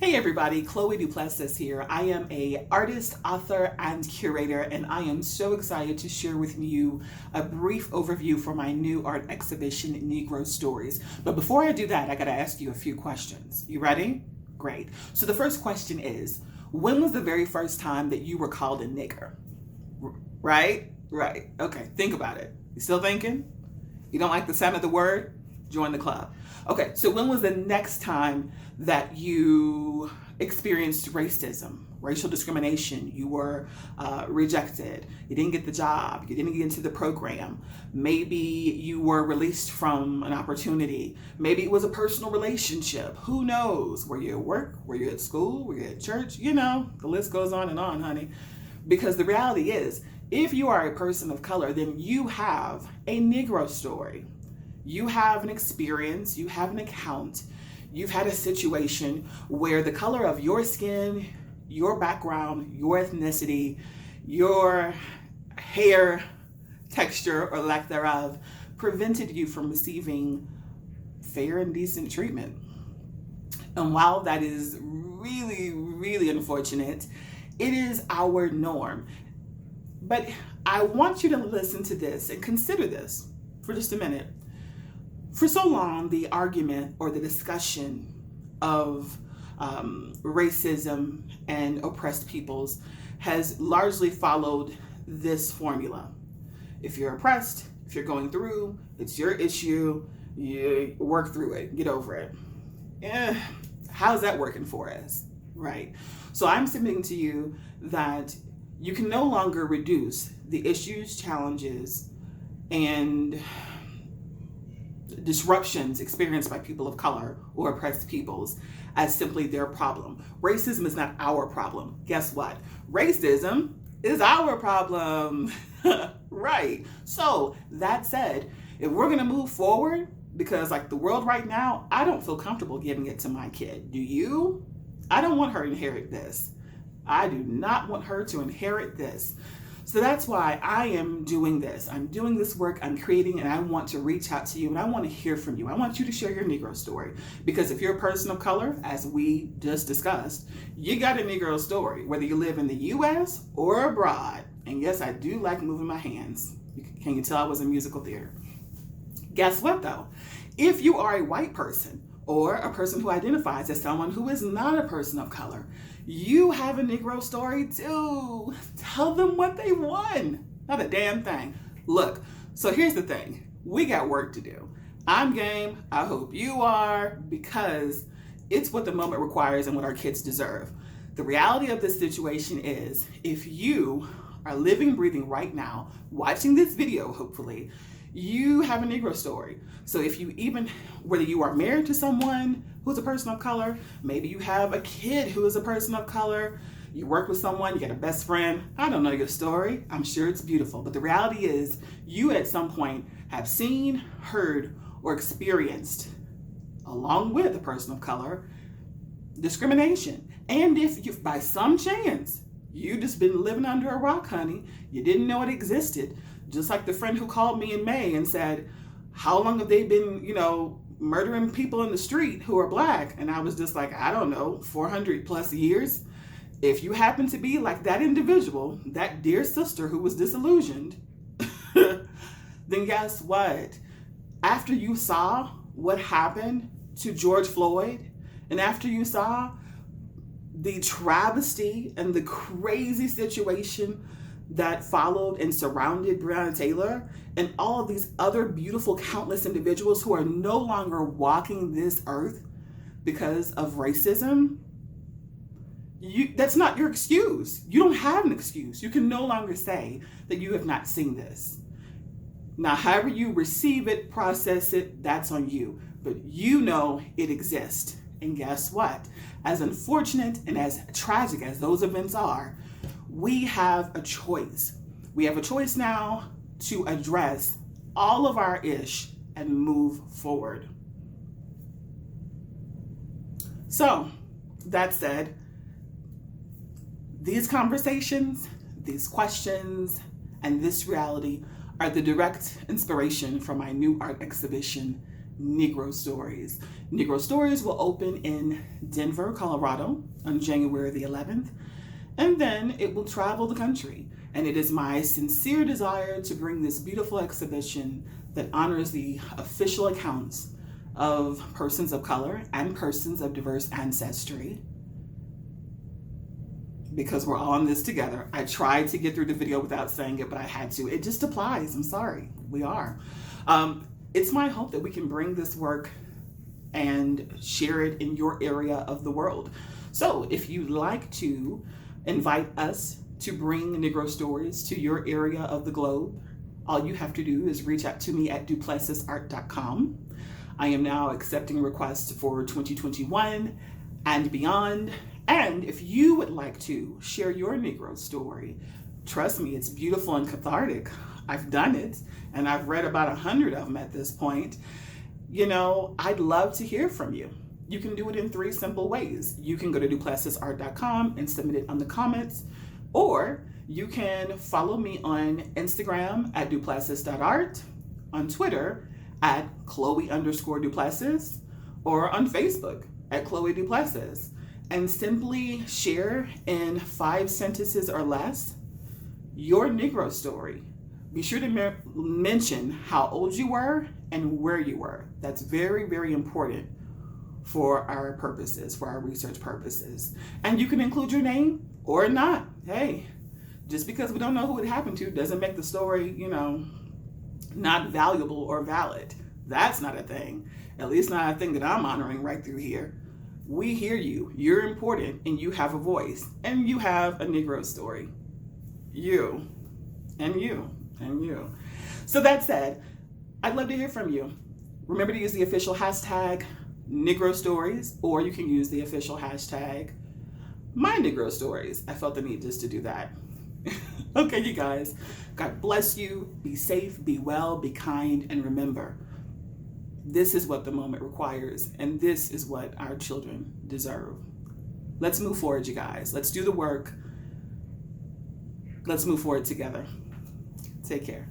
Hey everybody, Chloe Duplessis here. I am a artist, author, and curator, and I am so excited to share with you a brief overview for my new art exhibition, Negro Stories. But before I do that, I gotta ask you a few questions. You ready? Great. So the first question is, when was the very first time that you were called a nigger? Right? Right. Okay, think about it. You still thinking? You don't like the sound of the word? Join the club. Okay, so when was the next time that you experienced racism, racial discrimination? You were rejected, you didn't get the job, you didn't get into the program, maybe you were released from an opportunity, maybe it was a personal relationship, who knows? Were you at work, were you at school, were you at church? You know, the list goes on and on, honey. Because the reality is, if you are a person of color, then you have a Negro story. You have an experience, you have an account, you've had a situation where the color of your skin, your background, your ethnicity, your hair texture or lack thereof prevented you from receiving fair and decent treatment. And while that is really, really unfortunate, it is our norm. But I want you to listen to this and consider this for just a minute. For so long, the argument or the discussion of racism and oppressed peoples has largely followed this formula. If you're oppressed, if you're going through, it's your issue, you work through it, get over it. How's that working for us, right? So I'm submitting to you that you can no longer reduce the issues, challenges, and disruptions experienced by people of color or oppressed peoples as simply their problem. Racism is not our problem. Guess what? Racism is our problem. Right. So that said, if we're going to move forward, because like the world right now, I don't feel comfortable giving it to my kid. Do you? I don't want her to inherit this. I do not want her to inherit this. So that's why I am doing this. I'm doing this work, I'm creating, and I want to reach out to you and I want to hear from you. I want you to share your Negro story. Because if you're a person of color, as we just discussed, you got a Negro story, whether you live in the US or abroad. And yes, I do like moving my hands. Can you tell I was in musical theater? Guess what though? If you are a white person or a person who identifies as someone who is not a person of color, you have a Negro story too. Tell them what they won. Not a damn thing. Look, so here's the thing. We got work to do. I'm game. I hope you are, because it's what the moment requires and what our kids deserve. The reality of this situation is, if you are living, breathing right now, watching this video, hopefully, you have a Negro story. So if you whether you are married to someone who's a person of color, maybe you have a kid who is a person of color, you work with someone, you got a best friend, I don't know your story, I'm sure it's beautiful. But the reality is, you at some point have seen, heard, or experienced, along with a person of color, discrimination. And if you, by some chance, you just been living under a rock, honey, you didn't know it existed, just like the friend who called me in May and said, how long have they been, murdering people in the street who are black? And I was just like, I don't know, 400 plus years. If you happen to be like that individual, that dear sister who was disillusioned, then guess what? After you saw what happened to George Floyd, and after you saw the travesty and the crazy situation that followed and surrounded Breonna Taylor and all of these other beautiful, countless individuals who are no longer walking this earth because of racism, that's not your excuse. You don't have an excuse. You can no longer say that you have not seen this. Now, however you receive it, process it, that's on you. But you know it exists. And guess what? As unfortunate and as tragic as those events are, we have a choice. We have a choice now to address all of our ish and move forward. So, that said, these conversations, these questions, and this reality are the direct inspiration for my new art exhibition, Negro Stories. Negro Stories will open in Denver, Colorado on January the 11th, and then it will travel the country. And it is my sincere desire to bring this beautiful exhibition that honors the official accounts of persons of color and persons of diverse ancestry, because we're all in this together. I tried to get through the video without saying it, but I had to. It just applies. I'm sorry. We are. It's my hope that we can bring this work and share it in your area of the world. So if you'd like to invite us to bring Negro Stories to your area of the globe, all you have to do is reach out to me at duplessisart.com. I am now accepting requests for 2021 and beyond. And if you would like to share your Negro story, trust me, it's beautiful and cathartic. I've done it, and I've read about 100 of them at this point. You know, I'd love to hear from you. You can do it in 3 simple ways. You can go to duplessisart.com and submit it on the comments, or you can follow me on Instagram at duplessis.art, on Twitter at Chloe_Duplessis, or on Facebook at Chloe Duplessis, and simply share in 5 sentences or less your Negro story. Be sure to mention how old you were and where you were. That's very, very important for our purposes, for our research purposes. And you can include your name or not. Hey, just because we don't know who it happened to doesn't make the story, not valuable or valid. That's not a thing. At least not a thing that I'm honoring right through here. We hear you. You're important, and you have a voice, and you have a Negro story. You, and you, and you. So that said, I'd love to hear from you. Remember to use the official hashtag Negro Stories, or you can use the official hashtag My Negro Stories. I felt the need just to do that. Okay, you guys, God bless you. Be safe, be well, be kind, and remember, this is what the moment requires, and this is what our children deserve. Let's move forward, you guys. Let's do the work. Let's move forward together. Take care.